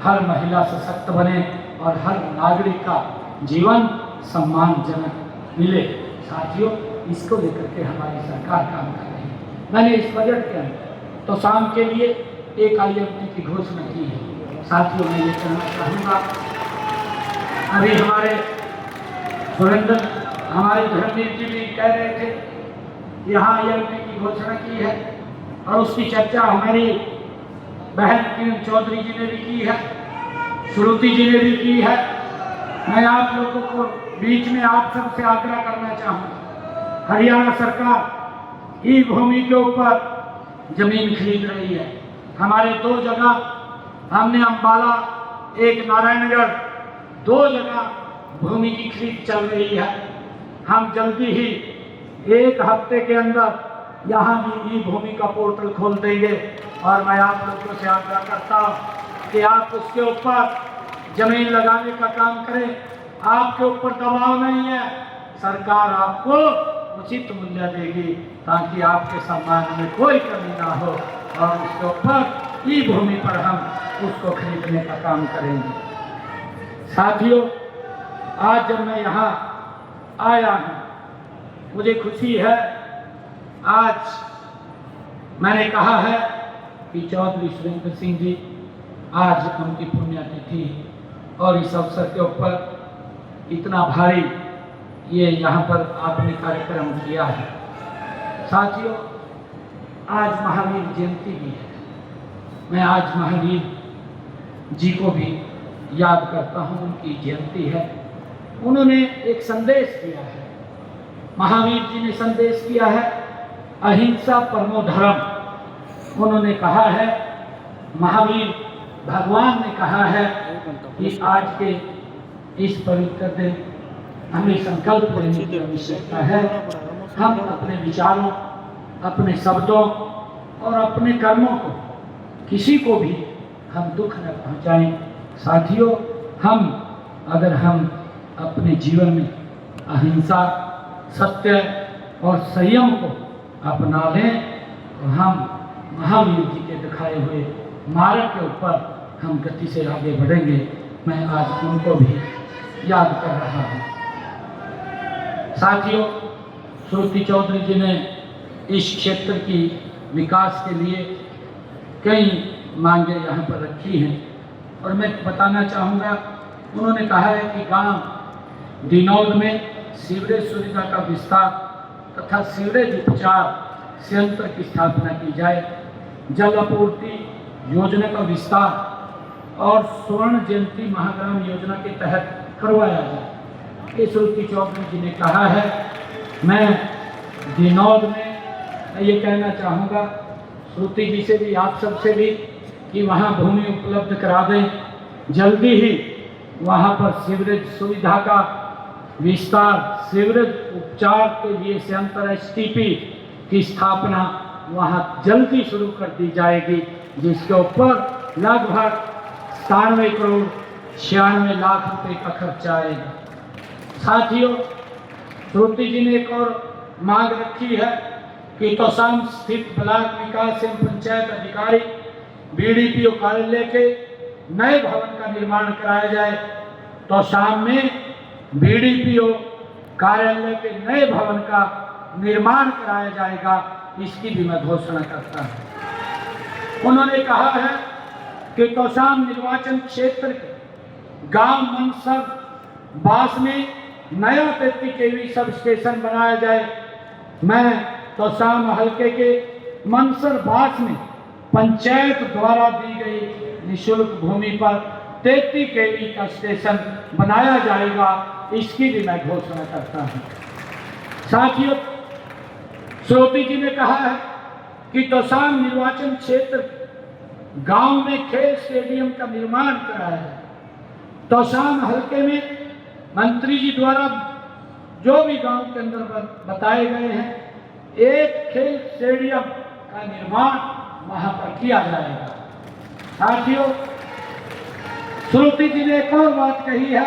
हर महिला सशक्त बने और हर नागरिक का जीवन सम्मानजनक मिले। साथियों, इसको लेकर के हमारी सरकार काम कर रही है। मैंने इस बजट के अंदर तो शाम के लिए एक IMT की घोषणा की है। साथियों, मैं ये कहना चाहूँगा, अभी हमारे सुरेंद्र हमारे धर्मवीर जी भी कह रहे थे यहाँ IMT की घोषणा की है और उसकी चर्चा हमारी बहन किरण चौधरी जी ने भी की है, श्रुति जी ने भी की है। मैं आप लोगों को बीच में आप सबसे आग्रह करना चाहूँगा, हरियाणा सरकार ई भूमि के ऊपर जमीन खरीद रही है। हमारे 2 जगह हमने अंबाला, एक नारायणगढ़, 2 जगह भूमि की खरीद चल रही है। हम जल्दी ही 1 हफ्ते के अंदर यहाँ भी ई भूमि का पोर्टल खोल देंगे और मैं आप लोगों से आग्रह करता हूँ कि आप उसके ऊपर जमीन लगाने का काम करें। आपके ऊपर दबाव नहीं है, सरकार आपको उचित मूल्य देगी ताकि आपके सम्मान में कोई कमी ना हो और उसके ऊपर ई भूमि पर हम उसको खरीदने का काम करेंगे। साथियों, आज जब मैं यहाँ आया हूँ मुझे खुशी है। आज मैंने कहा है कि चौधरी सुरेंद्र सिंह जी आज उनकी पुण्यतिथि और इस अवसर के ऊपर इतना भारी ये यहाँ पर आपने कार्यक्रम किया है। साथियों, आज महावीर जयंती भी है। मैं आज महावीर जी को भी याद करता हूँ, उनकी जयंती है। उन्होंने एक संदेश दिया है, महावीर जी ने संदेश किया है अहिंसा परमो धर्म। उन्होंने कहा है, महावीर भगवान ने कहा है कि आज के इस पवित्र दिन हमें संकल्प लेने की आवश्यकता है। हम अपने विचारों, अपने शब्दों और अपने कर्मों को किसी को भी हम दुख न पहुंचाएं। साथियों, अगर हम अपने जीवन में अहिंसा, सत्य और संयम को अपना लें तो हम महावीर जी के दिखाए हुए मार्ग के ऊपर हम गति से आगे बढ़ेंगे। मैं आज उनको भी याद कर रहा हूँ। साथियों, श्रुति चौधरी जी ने इस क्षेत्र की विकास के लिए कई मांगे यहाँ पर रखी हैं और मैं बताना चाहूँगा, उन्होंने कहा है कि गांव दिनौद में सीवरेज सुविधा का विस्तार तथा सीवरेज उपचार संयंत्र की स्थापना की जाए, जल आपूर्ति योजना का विस्तार और स्वर्ण जयंती महाग्राम योजना के तहत करवाया जाए। ये श्रुति चौधरी जी ने कहा है। मैं दिनौद में ये कहना चाहूँगा श्रुति जी से भी, आप सबसे भी, कि वहाँ भूमि उपलब्ध करा दें। जल्दी ही वहाँ पर सीवरेज सुविधा का विस्तार, सीवरेज उपचार के लिए संयंत्र एसटीपी की स्थापना वहाँ जल्दी शुरू कर दी जाएगी, जिसके ऊपर लगभग 97 करोड़ 96 लाख रुपए का खर्चा आएगा। साथियों, श्रुति जी ने एक और मांग रखी है कि तोशाम स्थित ब्लॉक विकास एवं पंचायत अधिकारी बीडीपीओ कार्यालय के नए भवन का निर्माण कराया जाए। तोशाम में बीडीपीओ कार्यालय के नए भवन का निर्माण कराया जाएगा, इसकी भी मैं घोषणा करता हूं। उन्होंने कहा है कि तोशाम निर्वाचन क्षेत्र के गांव मनसर बास में नया 33 केवी सब स्टेशन बनाया जाए। मैं तोशाम हल्के के मनसर बास में पंचायत द्वारा दी गई निःशुल्क भूमि पर 33 केवी का स्टेशन बनाया जाएगा, इसकी भी मैं घोषणा करता हूं। साथियों, श्रुति जी ने कहा है कि तोशाम निर्वाचन क्षेत्र गांव में खेल स्टेडियम का निर्माण कराया है। तोशाम हल्के में मंत्री जी द्वारा जो भी गांव के अंदर बताए गए हैं, एक खेल स्टेडियम का निर्माण वहां पर किया जाएगा। साथियों, श्रुति जी ने एक और बात कही है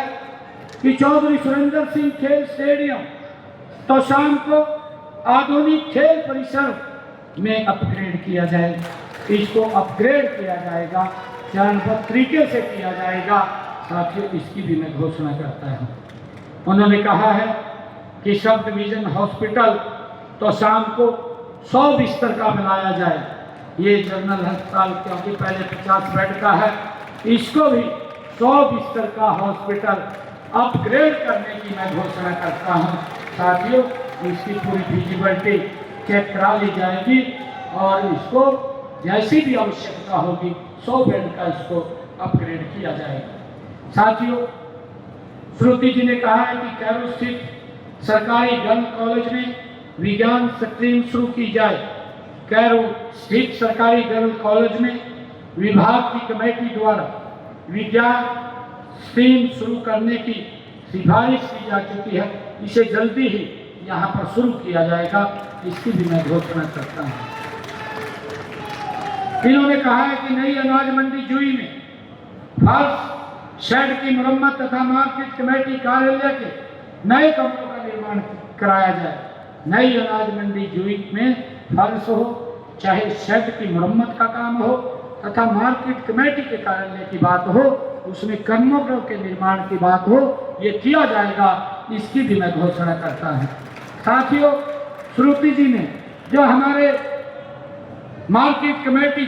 कि चौधरी सुरेंद्र सिंह खेल स्टेडियम तोशाम को आधुनिक खेल परिसर में अपग्रेड किया जाएगा। इसको अपग्रेड किया जाएगा, चरणबद्ध तरीके से किया जाएगा। साथियों, इसकी भी मैं घोषणा करता हूं। उन्होंने कहा है कि सब डिवीजन हॉस्पिटल तोशाम को 100 बिस्तर का बनाया जाए। ये जनरल अस्पताल क्योंकि पहले 50 बेड का है, इसको भी 100 बिस्तर का हॉस्पिटल अपग्रेड करने की मैं घोषणा करता हूं। साथियों, इसकी पूरी फिजिबिलिटी चेक करा ली जाएगी और इसको जैसी भी आवश्यकता होगी 100 बेड का इसको अपग्रेड किया जाएगा। साथियों, श्रुति जी ने कहा है कि कैरो स्थित सरकारी गर्ल कॉलेज में विज्ञान स्ट्रीम शुरू की जाए। कैरो स्थित सरकारी गर्ल कॉलेज में विभाग की कमेटी द्वारा विज्ञान स्ट्रीम शुरू करने की सिफारिश की जा चुकी है। इसे जल्दी ही यहाँ पर शुरू किया जाएगा, इसकी भी मैं घोषणा करता हूँ। इन्होंने कहा है कि नई अनाज मंडी जुई में फर्श शेड की मरम्मत तथा मार्केट कमेटी कार्यालय के नए कमरों का निर्माण कराया जाए। नई अनाज मंडी जुई में फर्श हो, चाहे शेड की मरम्मत का काम हो तथा मार्केट कमेटी के कार्यालय की बात हो, उसमें कर्मगृह के निर्माण की बात हो, ये किया जाएगा, इसकी भी मैं घोषणा करता हूँ। साथियों, श्रुति जी ने जो हमारे मार्केट कमेटी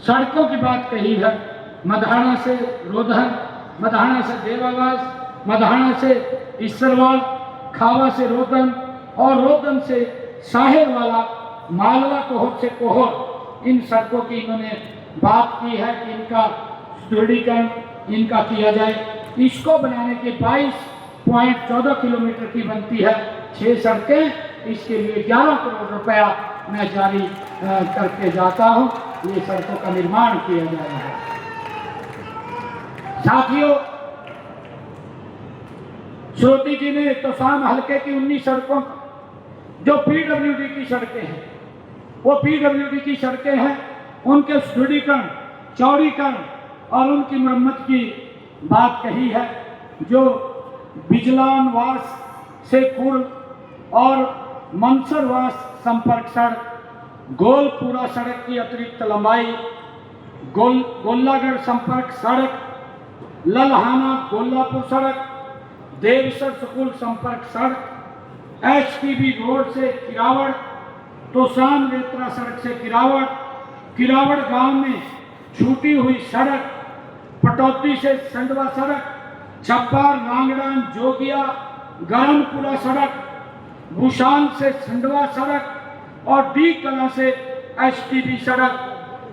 सड़कों की बात कही है। मधाना से रोधन, मधाना से देवावास, मधाना से ईसरवाल, खावा से रोदन और रोदन से साहिर वाला, मालवा कोहर से कोहर, इन सड़कों की इन्होंने बात की है कि इनका सुदृढ़ीकरण इनका किया जाए। इसको बनाने के 22.14 किलोमीटर की बनती है 6 सड़कें। इसके लिए 11 करोड़ रुपया मैं जारी करके जाता हूं। ये सड़कों का निर्माण किया जाएगा। साथियों, श्रोती जी ने तोशाम हल्के की 19 सड़कों जो पीडब्ल्यूडी की सड़कें हैं, वो पीडब्ल्यूडी की सड़कें हैं, उनके सुदृढ़ीकरण, चौड़ीकरण और उनकी मरम्मत की बात कही है। जो बिजलानवास से कुर्ग और मंसरवास संपर्क सड़क, गोलपुरा सड़क की अतिरिक्त लंबाई, गोल्लागढ़ संपर्क सड़क, ललहाना गोल्लापुर सड़क, देवसर स्कूल संपर्क सड़क, HPB रोड से किरावड़, तोशाम रेत्रा सड़क से किरावड़, किरावड़ गांव में छूटी हुई सड़क, पटौती से संडवा सड़क, छप्पार रांगड़ान जोगिया गरमपुरा सड़क, भूषान से संडवा सड़क और डी कला से HTB सड़क,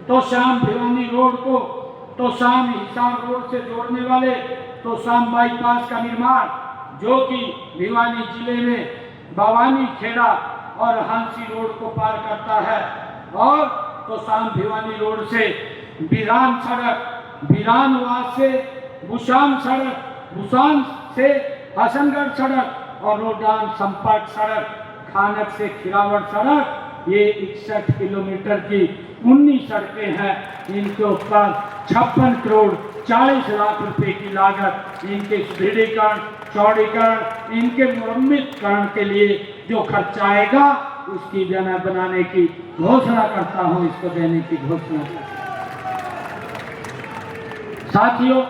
तोशाम भिवानी रोड को तोशाम हिसार रोड से जोड़ने वाले तोशाम बाईपास का निर्माण, जो कि भिवानी जिले में भवानी खेड़ा और हांसी रोड को पार करता है, और तोशाम भिवानी रोड से बिरान सड़क, बिरानवास से भूषान सड़क, भूषान से हसनगढ़ सड़क और रोडान संपर्क सड़क, खानक से खिरावड़ सड़क, ये 61 किलोमीटर की 19 सड़कें हैं। इनके ऊपर 56 करोड़ 40 लाख रुपए की लागत, इनके सुदृढ़ीकरण, चौड़ीकरण, इनके मुरम्मतकरण के लिए जो खर्च आएगा उसकी मैं बनाने की घोषणा करता हूं, इसको देने की घोषणा करता हूं। साथियों,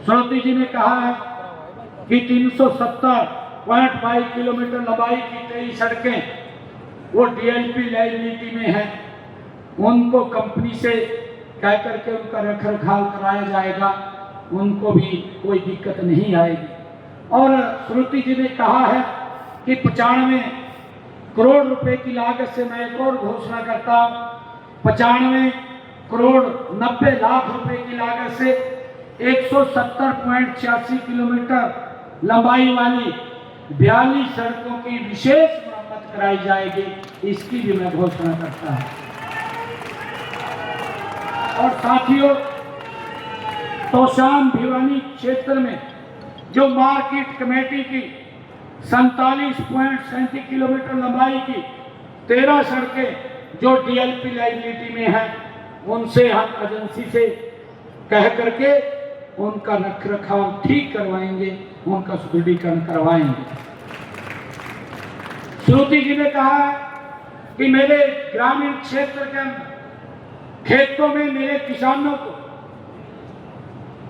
श्रोती जी ने कहा है कि 370.22 किलोमीटर लंबाई की 23 सड़कें वो DLP लाइबिलिटी में है। उनको कंपनी से कह करके उनका रखरखाव कराया जाएगा, उनको भी कोई दिक्कत नहीं आएगी। और श्रुति जी ने कहा है कि 95 करोड़ रुपए की लागत से मैं एक और घोषणा करता हूं, 95 करोड़ 90 लाख रुपए की लागत से 170.86 किलोमीटर लंबाई वाली 42 सड़कों की विशेष मरम्मत कराई जाएगी, इसकी भी मैं घोषणा करता हूं। और साथियों, तोशाम भिवानी क्षेत्र में जो मार्केट कमेटी की 47.37 किलोमीटर लंबाई की 13 सड़कें जो DLP लाइबिलिटी में है, उनसे हम एजेंसी से कह करके उनका रखरखाव ठीक करवाएंगे, उनका सुदृढ़ीकरण करवाएंगे। श्रुति जी ने कहा कि मेरे ग्रामीण क्षेत्र के अंदर खेतों में मेरे किसानों को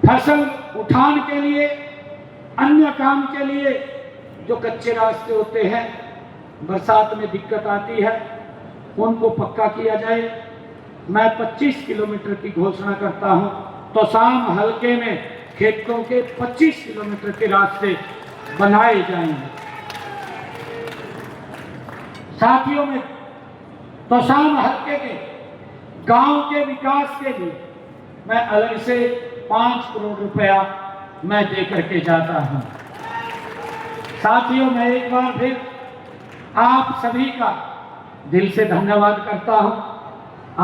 फसल उठान के लिए, अन्य काम के लिए जो कच्चे रास्ते होते हैं, बरसात में दिक्कत आती है, उनको पक्का किया जाए। मैं 25 किलोमीटर की घोषणा करता हूं। तोशाम हलके में खेतों के 25 किलोमीटर के रास्ते बनाए जाएंगे। साथियों, में तोशाम हलके के गांव के विकास के लिए मैं अलग से 5 करोड़ रुपया मैं दे करके जाता हूं। साथियों, मैं एक बार फिर आप सभी का दिल से धन्यवाद करता हूं।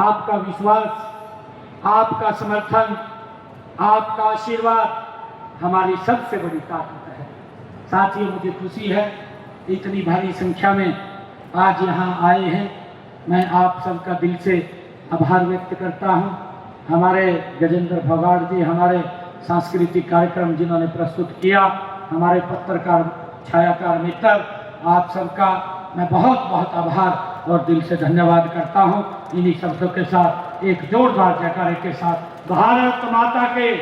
आपका विश्वास, आपका समर्थन, आपका आशीर्वाद हमारी सबसे बड़ी ताकत है। साथियों, मुझे खुशी है इतनी भारी संख्या में आज यहाँ आए हैं। मैं आप सबका दिल से आभार व्यक्त करता हूँ। हमारे गजेंद्र भगाड़ जी, हमारे सांस्कृतिक कार्यक्रम जिन्होंने प्रस्तुत किया, हमारे पत्रकार छायाकार मित्र, आप सबका मैं बहुत बहुत आभार और दिल से धन्यवाद करता हूँ। इन्हीं शब्दों के साथ एक जोरदार जयकारे के साथ भारत माता के,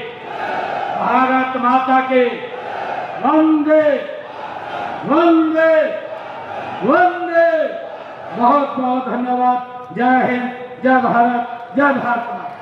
भारत माता के, वंदे वंदे वंदे। बहुत बहुत धन्यवाद। जय हिंद, जय भारत, जय भारत माता।